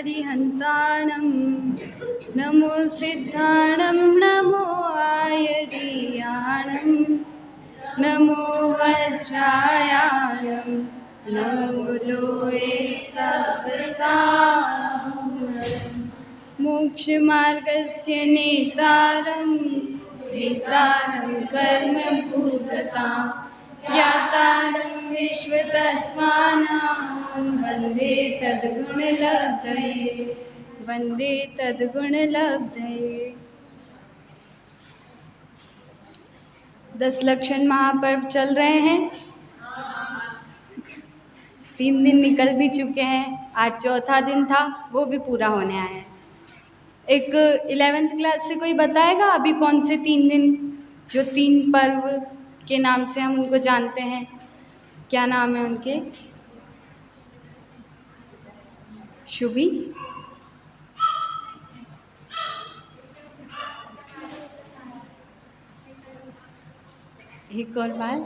पापरिहन्ताणं नमो सिद्धाणं नमो आयतीयाणं नमो वज्रायाणं नमो लोये सवसानं मोक्षमार्गस्य नेतारं कर्मभूततां ज्ञातारं विश्वतत्त्वानां वन्दे तद्गुणलब्धये 10 लक्षण महापर्व चल रहे हैं। 3 दिन निकल भी चुके हैं, आज चौथा दिन था, वो भी पूरा होने आया है। एक 11th क्लास से कोई बताएगा अभी कौन से 3 दिन, जो 3 पर्व के नाम से हम उनको जानते हैं, क्या नाम है उनके? शुभी, एक और बार,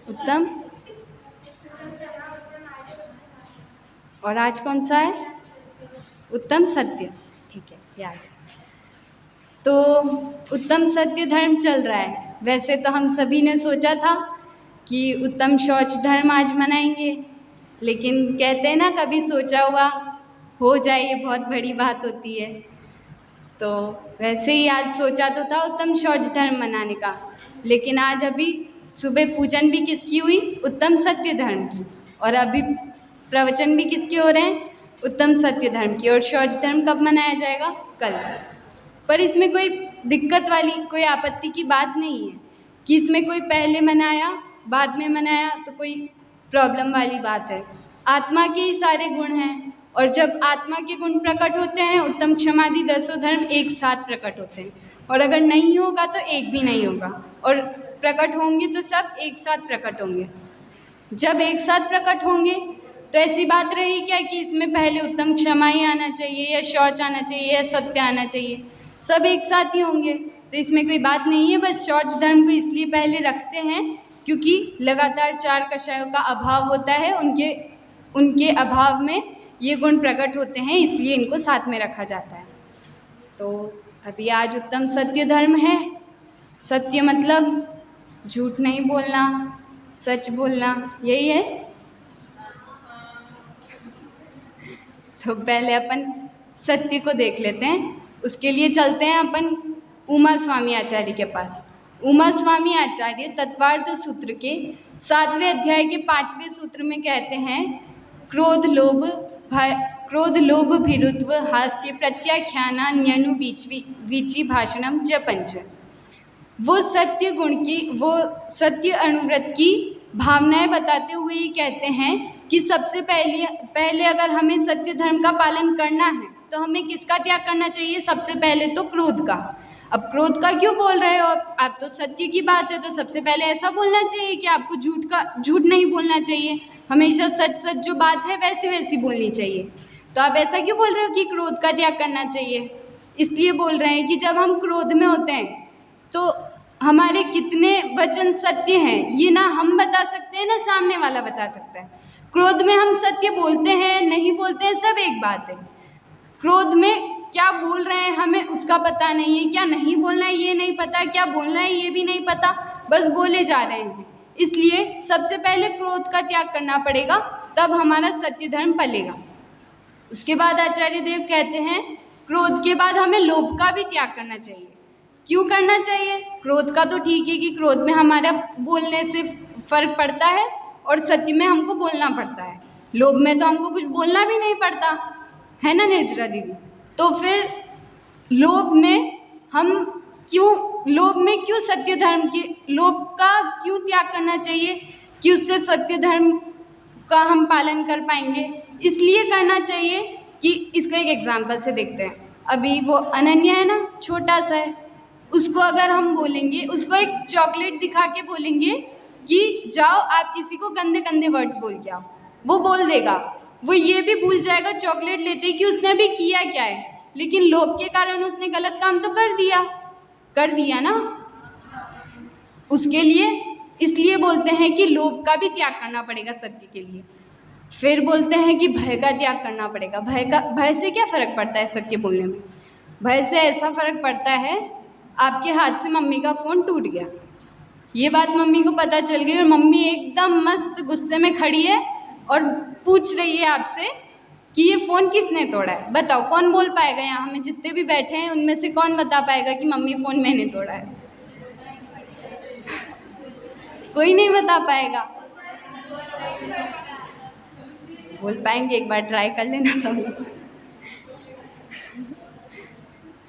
उत्तम, और आज कौन सा है? उत्तम सत्य। ठीक है, याद है। तो उत्तम सत्य धर्म चल रहा है। वैसे तो हम सभी ने सोचा था कि उत्तम शौच धर्म आज मनाएंगे, लेकिन कहते हैं ना, कभी सोचा हुआ हो जाए ये बहुत बड़ी बात होती है। तो वैसे ही आज सोचा तो था उत्तम शौच धर्म मनाने का, लेकिन आज अभी सुबह पूजन भी किसकी हुई? उत्तम सत्य धर्म की। और अभी प्रवचन भी किसके हो रहे हैं? उत्तम सत्य धर्म की। और शौच धर्म कब मनाया जाएगा? कल। पर इसमें कोई दिक्कत वाली, कोई आपत्ति की बात नहीं है कि इसमें कोई पहले मनाया बाद में मनाया तो कोई प्रॉब्लम वाली बात है। आत्मा के ही सारे गुण हैं, और जब आत्मा के गुण प्रकट होते हैं, उत्तम क्षमादि 10 धर्म एक साथ प्रकट होते हैं। और अगर नहीं होगा तो एक भी नहीं होगा, और प्रकट होंगे तो सब एक साथ प्रकट होंगे। जब एक साथ प्रकट होंगे तो ऐसी बात रही क्या कि इसमें पहले उत्तम क्षमा ही आना चाहिए, या शौच आना चाहिए, या सत्य आना चाहिए? सब एक साथ ही होंगे, तो इसमें कोई बात नहीं है। बस शौच धर्म को इसलिए पहले रखते हैं क्योंकि लगातार 4 कषायों का अभाव होता है, उनके अभाव में ये गुण प्रकट होते हैं, इसलिए इनको साथ में रखा जाता है। तो अभी आज उत्तम सत्य धर्म है। सत्य मतलब झूठ नहीं बोलना, सच बोलना, यही है। तो पहले अपन सत्य को देख लेते हैं। उसके लिए चलते हैं अपन उमा स्वामी आचार्य के पास। उमा स्वामी आचार्य तत्वार्थ सूत्र के 7वें अध्याय के 5वें सूत्र में कहते हैं, क्रोध लोभ भीरुत्व हास्य प्रत्याख्याना न्यनु वीची भाषणम च पंच। वो सत्य गुण की, वो सत्य अनुव्रत की भावनाएं बताते हुए ये कहते हैं कि सबसे पहले अगर हमें सत्य धर्म का पालन करना है तो हमें किसका त्याग करना चाहिए? सबसे पहले तो क्रोध का। अब क्रोध का क्यों बोल रहे हो आप? तो सत्य की बात है, तो सबसे पहले ऐसा बोलना चाहिए कि आपको झूठ नहीं बोलना चाहिए, हमेशा सच जो बात है वैसी बोलनी चाहिए। तो आप ऐसा क्यों बोल रहे हो कि क्रोध का त्याग करना चाहिए? इसलिए बोल रहे हैं कि जब हम क्रोध में होते हैं तो हमारे कितने वचन सत्य हैं ये ना हम बता सकते हैं ना सामने वाला बता सकता है। क्रोध में हम सत्य बोलते हैं नहीं बोलते हैं सब एक बात है। क्रोध में क्या बोल रहे हैं हमें उसका पता नहीं है, क्या नहीं बोलना है ये नहीं पता, क्या बोलना है ये भी नहीं पता, बस बोले जा रहे हैं। इसलिए सबसे पहले क्रोध का त्याग करना पड़ेगा, तब हमारा सत्य धर्म पलेगा। उसके बाद आचार्य देव कहते हैं क्रोध के बाद हमें लोभ का भी त्याग करना चाहिए। क्यों करना चाहिए? क्रोध का तो ठीक है कि क्रोध में हमारा बोलने से फर्क पड़ता है और सत्य में हमको बोलना पड़ता है। लोभ में तो हमको कुछ बोलना भी नहीं पड़ता है ना निर्जरा दीदी? तो फिर लोभ में क्यों सत्य धर्म के लोभ का क्यों त्याग करना चाहिए कि उससे सत्य धर्म का हम पालन कर पाएंगे? इसलिए करना चाहिए कि इसको एक एग्जाम्पल से देखते हैं। अभी वो अनन्या है ना, छोटा सा है, उसको अगर हम बोलेंगे, उसको एक चॉकलेट दिखा के बोलेंगे कि जाओ आप किसी को गंदे गंदे वर्ड्स बोल के आओ, वो बोल देगा। वो ये भी भूल जाएगा चॉकलेट लेते कि उसने अभी किया क्या है, लेकिन लोभ के कारण उसने गलत काम तो कर दिया ना। उसके लिए इसलिए बोलते हैं कि लोभ का भी त्याग करना पड़ेगा सत्य के लिए। फिर बोलते हैं कि भय का त्याग करना पड़ेगा। भय से क्या फ़र्क पड़ता है सत्य बोलने में? भय से ऐसा फ़र्क पड़ता है, आपके हाथ से मम्मी का फ़ोन टूट गया, ये बात मम्मी को पता चल गई और मम्मी एकदम मस्त गुस्से में खड़ी है और पूछ रही है आपसे कि ये फ़ोन किसने तोड़ा है। बताओ कौन बोल पाएगा? यहाँ में जितने भी बैठे हैं उनमें से कौन बता पाएगा कि मम्मी फ़ोन मैंने तोड़ा है? कोई नहीं बता पाएगा। बोल पाएंगे? एक बार ट्राई कर लेना सब लोग।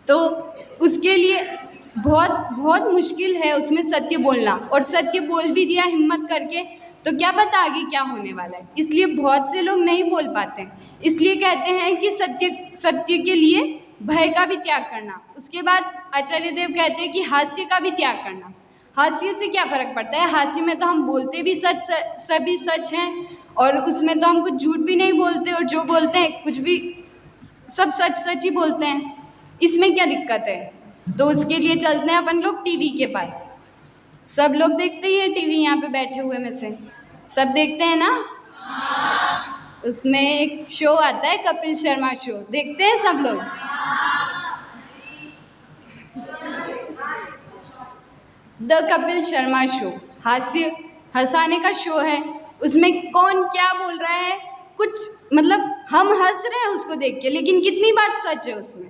तो उसके लिए बहुत बहुत मुश्किल है उसमें सत्य बोलना, और सत्य बोल भी दिया हिम्मत करके तो क्या पता आगे क्या होने वाला है। इसलिए बहुत से लोग नहीं बोल पाते हैं। इसलिए कहते हैं कि सत्य के लिए भय का भी त्याग करना। उसके बाद आचार्य देव कहते हैं कि हास्य का भी त्याग करना। हास्य से क्या फ़र्क पड़ता है? हास्य में तो हम बोलते भी सभी सच हैं, और उसमें तो हम कुछ झूठ भी नहीं बोलते, और जो बोलते हैं कुछ भी सब सच ही बोलते हैं। इसमें क्या दिक्कत है? तो उसके लिए चलते हैं अपन लोग टीवी के पास। सब लोग देखते ही है टीवी, यहाँ पे बैठे हुए में से सब देखते हैं ना? उसमें एक शो आता है कपिल शर्मा शो, देखते हैं सब लोग? द कपिल शर्मा शो हंसाने का शो है। उसमें कौन क्या बोल रहा है कुछ, मतलब हम हंस रहे हैं उसको देख के, लेकिन कितनी बात सच है उसमें,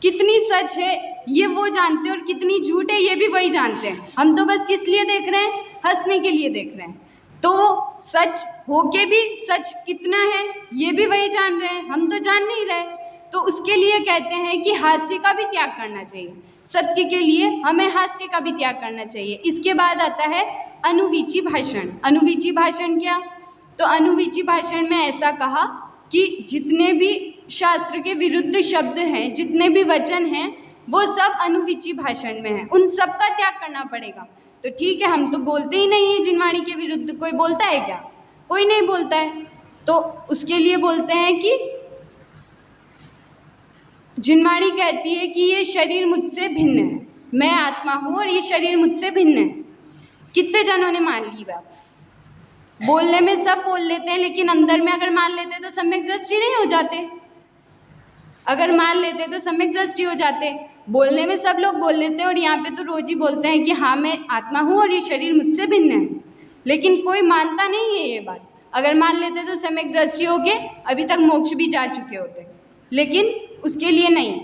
कितनी सच है ये वो जानते हैं, और कितनी झूठ है ये भी वही जानते हैं। हम तो बस किस लिए देख रहे हैं? हंसने के लिए देख रहे हैं। तो सच होके भी सच कितना है ये भी वही जान रहे हैं, हम तो जान नहीं रहे। तो उसके लिए कहते हैं कि हास्य का भी त्याग करना चाहिए। सत्य के लिए हमें हास्य का भी त्याग करना चाहिए। इसके बाद आता है अनुवीची भाषण। अनुवीची भाषण क्या? तो अनुवीची भाषण में ऐसा कहा कि जितने भी शास्त्र के विरुद्ध शब्द हैं, जितने भी वचन हैं, वो सब अनुवीची भाषण में हैं, उन सब का त्याग करना पड़ेगा। तो ठीक है, हम तो बोलते ही नहीं है जिनवाणी के विरुद्ध। कोई बोलता है क्या? कोई नहीं बोलता है। तो उसके लिए बोलते हैं कि जिनवाणी कहती है कि ये शरीर मुझसे भिन्न है, मैं आत्मा हूँ और ये शरीर मुझसे भिन्न है। कितने जनों ने मान ली बात? बोलने में सब बोल लेते हैं, लेकिन अंदर में अगर मान लेते तो सम्यक दृष्टि नहीं हो जाते। अगर मान लेते तो सम्यक दृष्टि हो जाते। बोलने में सब लोग बोल लेते हैं, और यहाँ पे तो रोज ही बोलते हैं कि हाँ मैं आत्मा हूँ और ये शरीर मुझसे भिन्न है, लेकिन कोई मानता नहीं है ये बात। अगर मान लेते तो सम्यक दृष्टि होके अभी तक मोक्ष भी जा चुके होते, लेकिन उसके लिए नहीं।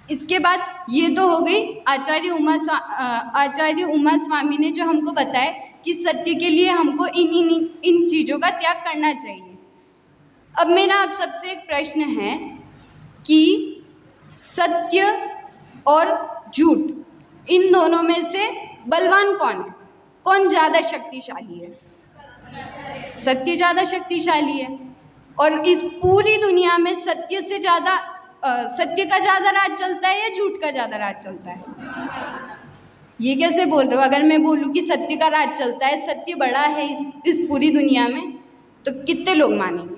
इसके बाद ये तो हो गई आचार्य उमा स्वामी ने जो हमको बताया कि सत्य के लिए हमको इन चीज़ों का त्याग करना चाहिए। अब मेरा आप सबसे एक प्रश्न है कि सत्य और झूठ इन दोनों में से बलवान कौन है? कौन ज़्यादा शक्तिशाली है? सत्य ज़्यादा शक्तिशाली है। और इस पूरी दुनिया में सत्य से ज़्यादा सत्य का ज़्यादा राज चलता है या झूठ का ज़्यादा राज चलता है? ये कैसे बोल रहे हो? अगर मैं बोलूँ कि सत्य का राज चलता है, सत्य बड़ा है इस पूरी दुनिया में, तो कितने लोग मानेंगे?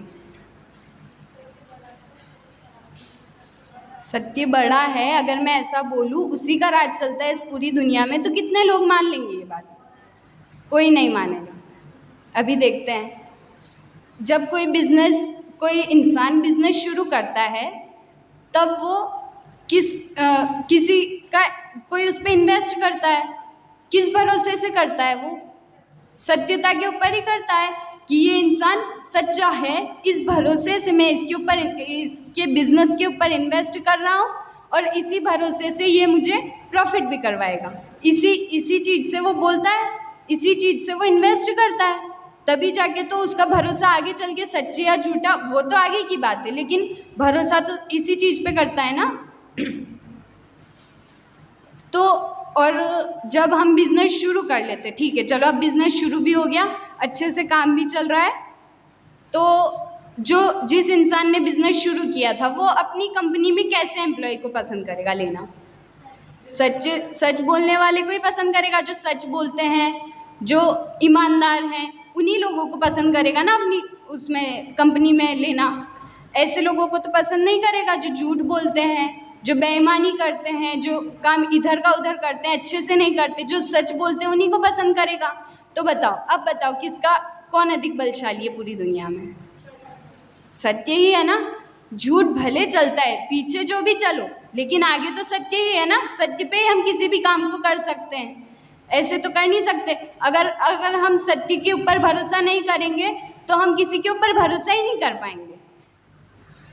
सत्य बड़ा है, अगर मैं ऐसा बोलूँ उसी का राज चलता है इस पूरी दुनिया में, तो कितने लोग मान लेंगे ये बात? कोई नहीं मानेगा। अभी देखते हैं, जब कोई इंसान बिजनेस शुरू करता है, तब वो किसी का कोई उस पर इन्वेस्ट करता है। किस भरोसे से करता है? वो सत्यता के ऊपर ही करता है कि ये इंसान सच्चा है, इस भरोसे से मैं इसके बिजनेस के ऊपर इन्वेस्ट कर रहा हूँ, और इसी भरोसे से ये मुझे प्रॉफिट भी करवाएगा। इसी चीज़ से वो बोलता है, इसी चीज़ से वो इन्वेस्ट करता है, तभी जाके तो उसका भरोसा आगे चल के सच्चे या झूठा वो तो आगे की बात है, लेकिन भरोसा तो इसी चीज़ पे करता है ना। तो और जब हम बिज़नेस शुरू कर लेते, ठीक है चलो अब बिज़नेस शुरू भी हो गया, अच्छे से काम भी चल रहा है, तो जिस इंसान ने बिज़नेस शुरू किया था वो अपनी कंपनी में कैसे एम्प्लॉय को पसंद करेगा लेना? सच बोलने वाले को ही पसंद करेगा, जो सच बोलते हैं, जो ईमानदार हैं, उन्हीं लोगों को पसंद करेगा ना अपनी उसमें कंपनी में लेना। ऐसे लोगों को तो पसंद नहीं करेगा जो झूठ बोलते हैं, जो बेईमानी करते हैं, जो काम इधर का उधर करते हैं, अच्छे से नहीं करते। जो सच बोलते हैं उन्हीं को पसंद करेगा। तो बताओ, अब बताओ कौन अधिक बलशाली है पूरी दुनिया में? सत्य ही है ना। झूठ भले चलता है पीछे जो भी चलो, लेकिन आगे तो सत्य ही है ना। सत्य पे ही हम किसी भी काम को कर सकते हैं, ऐसे तो कर नहीं सकते। अगर हम सत्य के ऊपर भरोसा नहीं करेंगे तो हम किसी के ऊपर भरोसा ही नहीं कर पाएंगे।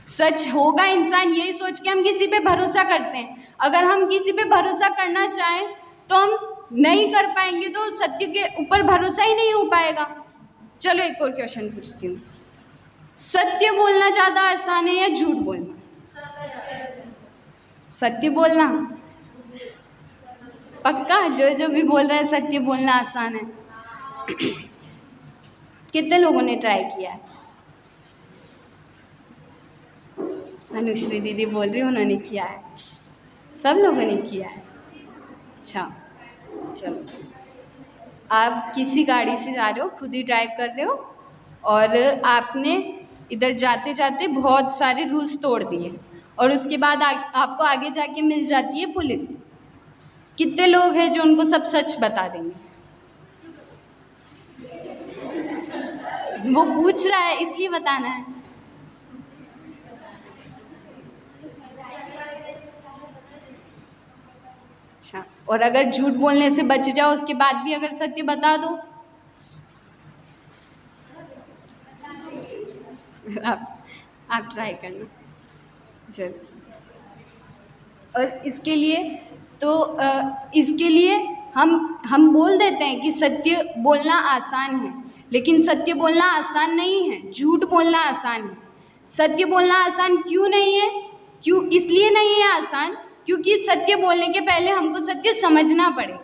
सच होगा इंसान यही सोच के हम किसी पे भरोसा करते हैं। अगर हम किसी पे भरोसा करना चाहें तो हम नहीं कर पाएंगे, तो सत्य के ऊपर भरोसा ही नहीं हो पाएगा। चलो एक और क्वेश्चन पूछती हूँ। सत्य बोलना ज़्यादा आसान है या झूठ बोलना? सत्य बोलना पक्का? जो भी बोल रहा है सत्य बोलना आसान है। कितने लोगों ने ट्राई किया है? अनुश्री दीदी बोल रही उन्होंने किया है, सब लोगों ने किया है। अच्छा चलो, आप किसी गाड़ी से जा रहे हो, खुद ही ड्राइव कर रहे हो, और आपने इधर जाते जाते बहुत सारे रूल्स तोड़ दिए, और उसके बाद आपको आगे जाके मिल जाती है पुलिस। कितने लोग हैं जो उनको सब सच बता देंगे? वो पूछ रहा है इसलिए बताना है। अच्छा, और अगर झूठ बोलने से बच जाओ उसके बाद भी अगर सत्य बता दो? आप ट्राई करना जरूर। और इसके लिए हम बोल देते हैं कि सत्य बोलना आसान है, लेकिन सत्य बोलना आसान नहीं है, झूठ बोलना आसान है। सत्य बोलना आसान क्यों नहीं है? इसलिए नहीं है आसान क्योंकि सत्य बोलने के पहले हमको सत्य समझना पड़ेगा।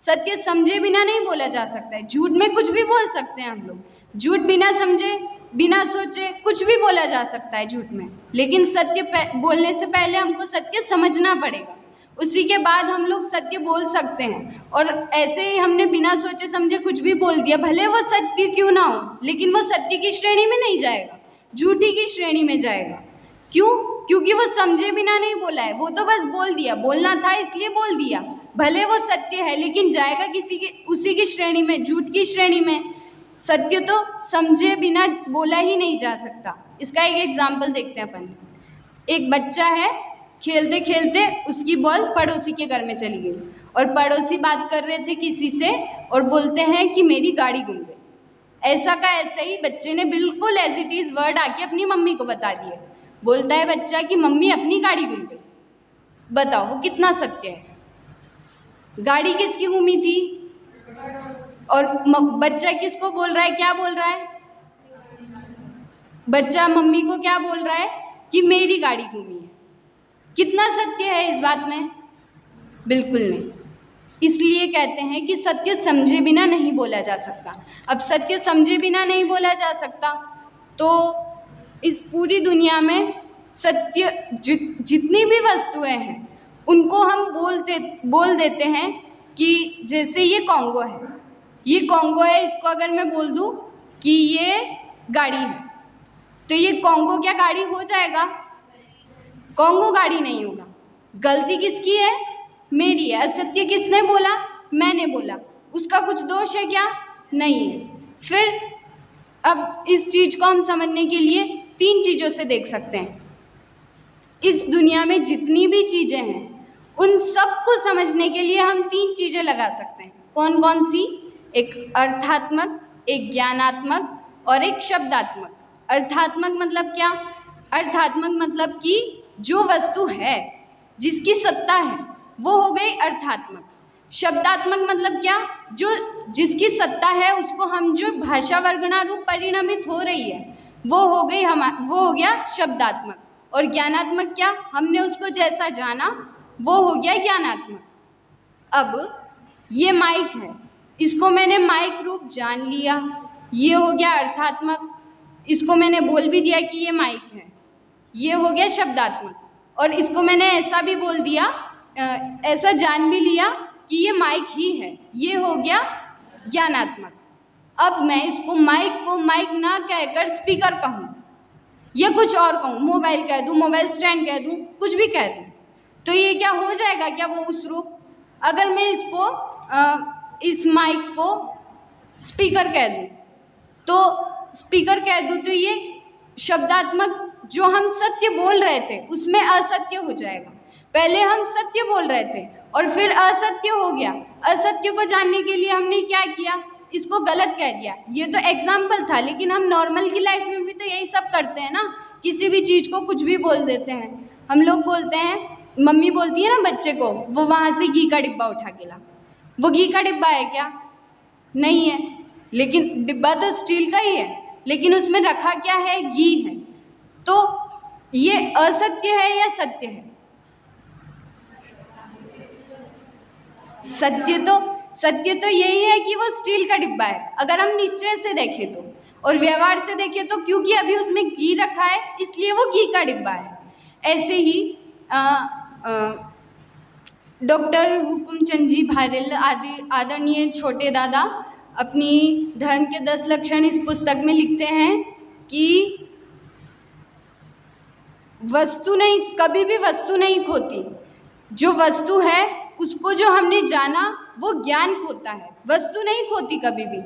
सत्य समझे बिना नहीं बोला जा सकता है। झूठ में कुछ भी बोल सकते हैं हम लोग, झूठ बिना समझे बिना सोचे कुछ भी बोला जा सकता है झूठ में, लेकिन सत्य बोलने से पहले हमको सत्य समझना पड़ेगा, उसी के बाद हम लोग सत्य बोल सकते हैं। और ऐसे ही हमने बिना सोचे समझे कुछ भी बोल दिया, भले वो सत्य क्यों ना हो, लेकिन वो सत्य की श्रेणी में नहीं जाएगा, झूठी की श्रेणी में जाएगा। क्यों? क्योंकि वो समझे बिना नहीं बोला है, वो तो बस बोल दिया, बोलना था इसलिए बोल दिया, भले वो सत्य है लेकिन जाएगा उसी की श्रेणी में, झूठ की श्रेणी में। सत्य तो समझे बिना बोला ही नहीं जा सकता। इसका एक एग्जाम्पल देखते हैं अपन। एक बच्चा है, खेलते खेलते उसकी बॉल पड़ोसी के घर में चली गई, और पड़ोसी बात कर रहे थे किसी से और बोलते हैं कि मेरी गाड़ी गुम गई। ऐसा का ऐसा ही बच्चे ने बिल्कुल एज इट इज़ वर्ड आके अपनी मम्मी को बता दिए। बोलता है बच्चा कि मम्मी अपनी गाड़ी गुम गई। बताओ वो कितना सत्य है? गाड़ी किसकी गुमी थी? और बच्चा किसको बोल रहा है, क्या बोल रहा है? बच्चा मम्मी को क्या बोल रहा है कि मेरी गाड़ी गुमी है। कितना सत्य है इस बात में? बिल्कुल नहीं। इसलिए कहते हैं कि सत्य समझे बिना नहीं बोला जा सकता। अब सत्य समझे बिना नहीं बोला जा सकता तो इस पूरी दुनिया में सत्य जितनी भी वस्तुएं हैं उनको हम बोल देते हैं कि जैसे ये कॉन्गो है, ये कॉन्गो है, इसको अगर मैं बोल दूं कि ये गाड़ी है तो ये कॉन्गो क्या गाड़ी हो जाएगा? कॉन्गो गाड़ी नहीं होगा। गलती किसकी है? मेरी है। असत्य किसने बोला? मैंने बोला। उसका कुछ दोष है क्या? नहीं है। फिर अब इस चीज़ को हम समझने के लिए 3 चीज़ों से देख सकते हैं। इस दुनिया में जितनी भी चीज़ें हैं उन सबको समझने के लिए हम 3 चीज़ें लगा सकते हैं। कौन कौन सी? एक अर्थात्मक, एक ज्ञानात्मक और एक शब्दात्मक। अर्थात्मक मतलब क्या? अर्थात्मक मतलब कि जो वस्तु है, जिसकी सत्ता है, वो हो गई अर्थात्मक। शब्दात्मक मतलब क्या? जो जिसकी सत्ता है उसको हम जो भाषा वर्गना रूप परिणमित हो रही है वो हो गया शब्दात्मक। और ज्ञानात्मक क्या? हमने उसको जैसा जाना वो हो गया ज्ञानात्मक। अब ये माइक है, इसको मैंने माइक रूप जान लिया, ये हो गया अर्थात्मक। इसको मैंने बोल भी दिया कि ये माइक है, ये हो गया शब्दात्मक। और इसको मैंने ऐसा भी बोल दिया, ऐसा जान भी लिया कि ये माइक ही है, ये हो गया ज्ञानात्मक। अब मैं इसको माइक ना कहकर स्पीकर कहूँ या कुछ और कहूँ, मोबाइल कह दूँ, मोबाइल स्टैंड कह दूँ, कुछ भी कह दूँ, तो ये क्या हो जाएगा क्या वो उस रूप? अगर मैं इसको इस माइक को स्पीकर कह दूँ तो स्पीकर कह दूँ तो ये शब्दात्मक जो हम सत्य बोल रहे थे उसमें असत्य हो जाएगा। पहले हम सत्य बोल रहे थे और फिर असत्य हो गया। असत्य को जानने के लिए हमने क्या किया, इसको गलत कह दिया। ये तो एग्जाम्पल था, लेकिन हम नॉर्मल की लाइफ में भी तो यही सब करते हैं ना, किसी भी चीज़ को कुछ भी बोल देते हैं। हम लोग बोलते हैं, मम्मी बोलती है ना बच्चे को, वो वहाँ से घी का डिब्बा उठा के ला। वो घी का डिब्बा है क्या? नहीं है, लेकिन डिब्बा तो स्टील का ही है, लेकिन उसमें रखा क्या है? घी है। तो ये असत्य है या सत्य है? सत्य तो यही है कि वो स्टील का डिब्बा है, अगर हम निश्चय से देखें तो। और व्यवहार से देखें तो क्योंकि अभी उसमें घी रखा है इसलिए वो घी का डिब्बा है। ऐसे ही डॉक्टर हुकुमचंद जी भारेल आदि आदरणीय छोटे दादा अपनी धर्म के 10 लक्षण इस पुस्तक में लिखते हैं कि वस्तु नहीं, कभी भी वस्तु नहीं खोती। जो वस्तु है उसको जो हमने जाना वो ज्ञान खोता है, वस्तु नहीं खोती कभी भी।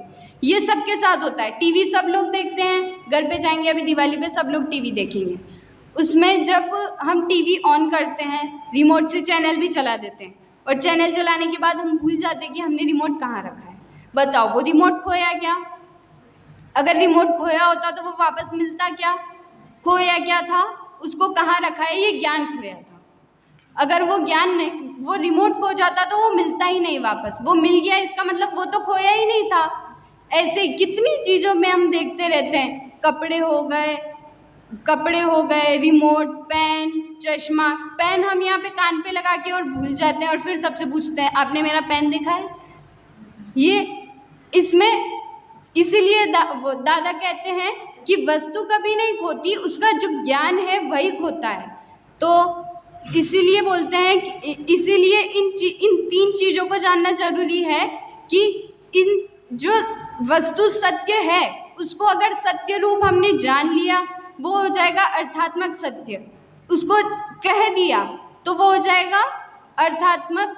ये सबके साथ होता है। टीवी सब लोग देखते हैं, घर पे जाएंगे अभी दिवाली पे सब लोग टीवी देखेंगे। उसमें जब हम टीवी ऑन करते हैं रिमोट से चैनल भी चला देते हैं और चैनल चलाने के बाद हम भूल जाते हैं कि हमने रिमोट कहाँ रखा है। बताओ वो रिमोट खोया क्या? अगर रिमोट खोया होता तो वो वापस मिलता क्या? खोया क्या था? उसको कहाँ रखा है ये ज्ञान खोया था। अगर वो ज्ञान नहीं, वो रिमोट खो जाता तो वो मिलता ही नहीं वापस। वो मिल गया इसका मतलब वो तो खोया ही नहीं था। ऐसे कितनी चीज़ों में हम देखते रहते हैं, कपड़े हो गए, रिमोट, पेन, चश्मा। पेन हम यहाँ पे कान पे लगा के और भूल जाते हैं और फिर सबसे पूछते हैं आपने मेरा पेन देखा है? ये इसमें इसीलिए दादा कहते हैं कि वस्तु कभी नहीं खोती, उसका जो ज्ञान है वही खोता है। तो इसीलिए बोलते हैं कि इसीलिए इन 3 चीज़ों को जानना जरूरी है कि इन जो वस्तु सत्य है उसको अगर सत्य रूप हमने जान लिया वो हो जाएगा अर्थात्मक सत्य। उसको कह दिया तो वो हो जाएगा अर्थात्मक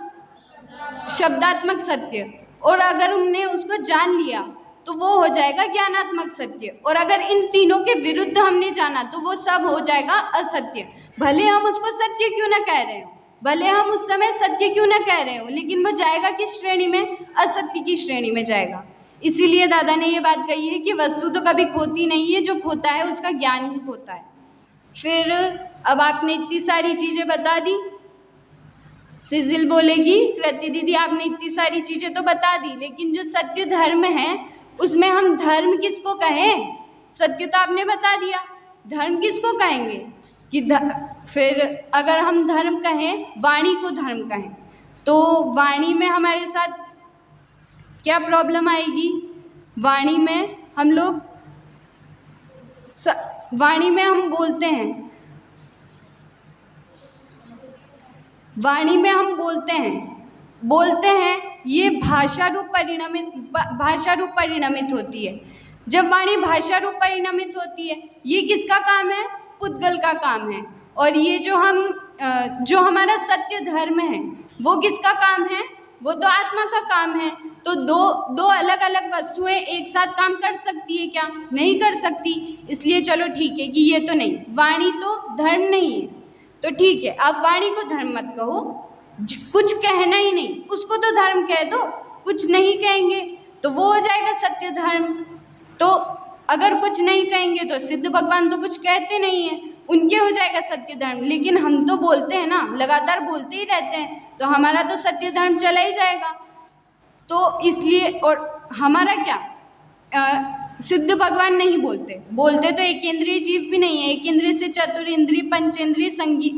शब्दात्मक सत्य। और अगर हमने उसको जान लिया तो वो हो जाएगा ज्ञानात्मक सत्य। और अगर इन तीनों के विरुद्ध हमने जाना तो वो सब हो जाएगा असत्य। भले हम उसको सत्य क्यों ना कह रहे हो, भले हम उस समय सत्य क्यों ना कह रहे हो, लेकिन वो जाएगा किस श्रेणी में? असत्य की श्रेणी में जाएगा। इसीलिए दादा ने ये बात कही है कि वस्तु तो कभी खोती नहीं है, जो खोता है उसका ज्ञान ही खोता है। फिर अब आपने इतनी सारी चीज़ें बता दी, सिजिल बोलेगी कृति दीदी आपने इतनी सारी चीज़ें तो बता दी, लेकिन जो सत्य धर्म है उसमें हम धर्म किसको कहें? सत्य तो आपने बता दिया, धर्म किसको कहेंगे? कि फिर अगर हम धर्म कहें, वाणी को धर्म कहें, तो वाणी में हमारे साथ क्या प्रॉब्लम आएगी? वाणी में हम लोग वाणी में हम बोलते हैं, वाणी में हम बोलते हैं ये भाषा रूप परिणमित होती है। जब वाणी भाषा रूप परिणमित होती है, ये किसका काम है? पुद्गल का काम है। और ये जो हमारा सत्य धर्म है वो किसका काम है? वो तो आत्मा का काम है। तो दो अलग अलग वस्तुएं एक साथ काम कर सकती है क्या? नहीं कर सकती। इसलिए चलो ठीक है कि ये तो नहीं, वाणी तो धर्म नहीं है, तो ठीक है आप वाणी को धर्म मत कहो, कुछ कहना ही नहीं उसको तो धर्म कह दो। कुछ नहीं कहेंगे तो वो हो जाएगा सत्य धर्म। तो अगर कुछ नहीं कहेंगे तो सिद्ध भगवान तो कुछ कहते नहीं हैं, उनके हो जाएगा सत्य धर्म। लेकिन हम तो बोलते हैं ना, लगातार बोलते ही रहते हैं, तो हमारा तो सत्य धर्म चला ही जाएगा। तो इसलिए, और हमारा क्या, सिद्ध भगवान नहीं बोलते तो एक इंद्रिय जीव भी नहीं है। एक इंद्रिय से चतुर्इंद्रिय, पंचेंद्रिय,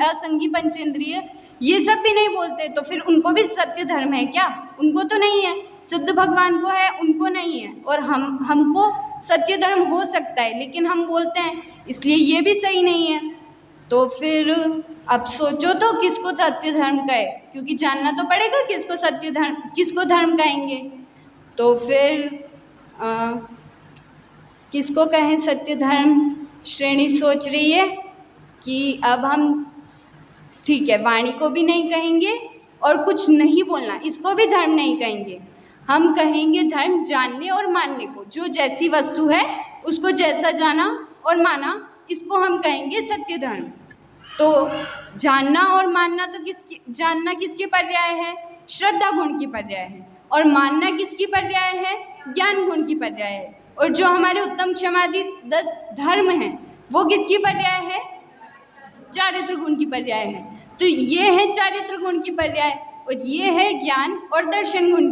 असंगी पंचेंद्रिय, ये सब भी नहीं बोलते, तो फिर उनको भी सत्य धर्म है क्या? उनको तो नहीं है। सिद्ध भगवान को है, उनको नहीं है। और हमको सत्य धर्म हो सकता है लेकिन हम बोलते हैं, इसलिए ये भी सही नहीं है। तो फिर अब सोचो तो किसको सत्य धर्म कहे, क्योंकि जानना तो पड़ेगा किसको धर्म कहेंगे। तो फिर किसको कहें सत्य धर्म? श्रेणी सोच रही है कि अब हम ठीक है वाणी को भी नहीं कहेंगे और कुछ नहीं बोलना इसको भी धर्म नहीं कहेंगे। हम कहेंगे धर्म जानने और मानने को, जो जैसी वस्तु है उसको जैसा जाना और माना, इसको हम कहेंगे सत्य धर्म। तो जानना और मानना तो जानना किसके पर्याय है? श्रद्धा गुण की पर्याय है। और मानना किसकी पर्याय है? ज्ञान गुण की पर्याय है। और जो हमारे उत्तम क्षमादि 10 धर्म हैं वो किसकी पर्याय है? चारित्र गुण की पर्याय है। तो ये है चारित्र गुण की पर्याय और ये है ज्ञान और दर्शन गुण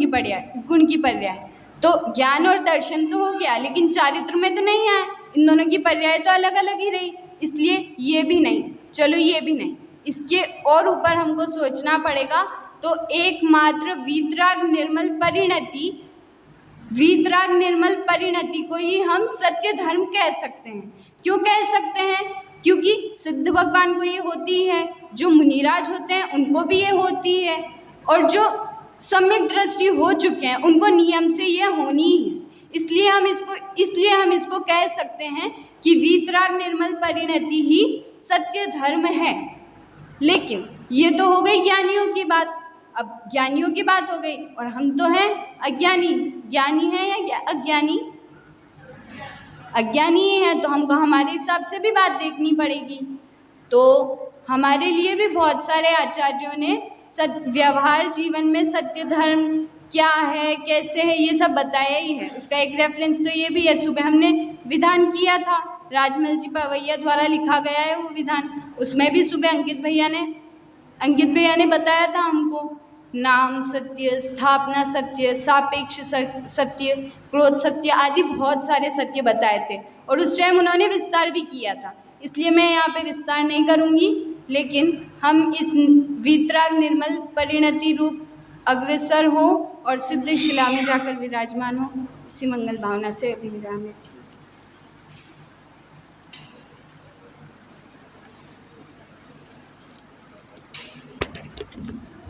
की पर्याय। तो ज्ञान और दर्शन तो हो गया, लेकिन चारित्र में तो नहीं आया, इन दोनों की पर्याय तो अलग अलग ही रही, इसलिए ये भी नहीं। चलो ये भी नहीं, इसके और ऊपर हमको सोचना पड़ेगा। तो एकमात्र वीतराग निर्मल परिणति को ही हम सत्य धर्म कह सकते हैं। क्यों कह सकते हैं? क्योंकि सिद्ध भगवान को ये होती है, जो मुनिराज होते हैं उनको भी ये होती है, और जो सम्यक दृष्टि हो चुके हैं उनको नियम से ये होनी है। इसलिए हम इसको कह सकते हैं कि वीतराग निर्मल परिणति ही सत्य धर्म है। लेकिन ये तो हो गई ज्ञानियों की बात। अब ज्ञानियों की बात हो गई और हम तो हैं अज्ञानी। ज्ञानी है या अज्ञानी? अज्ञानी ही है, तो हमको हमारे हिसाब से भी बात देखनी पड़ेगी। तो हमारे लिए भी बहुत सारे आचार्यों ने व्यवहार जीवन में सत्य धर्म क्या है, कैसे है, ये सब बताया ही है। उसका एक रेफरेंस तो ये भी है, सुबह हमने विधान किया था, राजमल जी पवैया द्वारा लिखा गया है वो विधान। उसमें भी सुबह अंकित भैया ने बताया था हमको, नाम सत्य, स्थापना सत्य, सापेक्ष सत्य, क्रोध सत्य आदि बहुत सारे सत्य बताए थे, और उस टाइम उन्होंने विस्तार भी किया था। इसलिए मैं यहाँ पे विस्तार नहीं करूँगी, लेकिन हम इस वीतराग निर्मल परिणति रूप अग्रसर हो और सिद्ध शिला में जाकर विराजमान हो, इसी मंगल भावना से अभिविराम।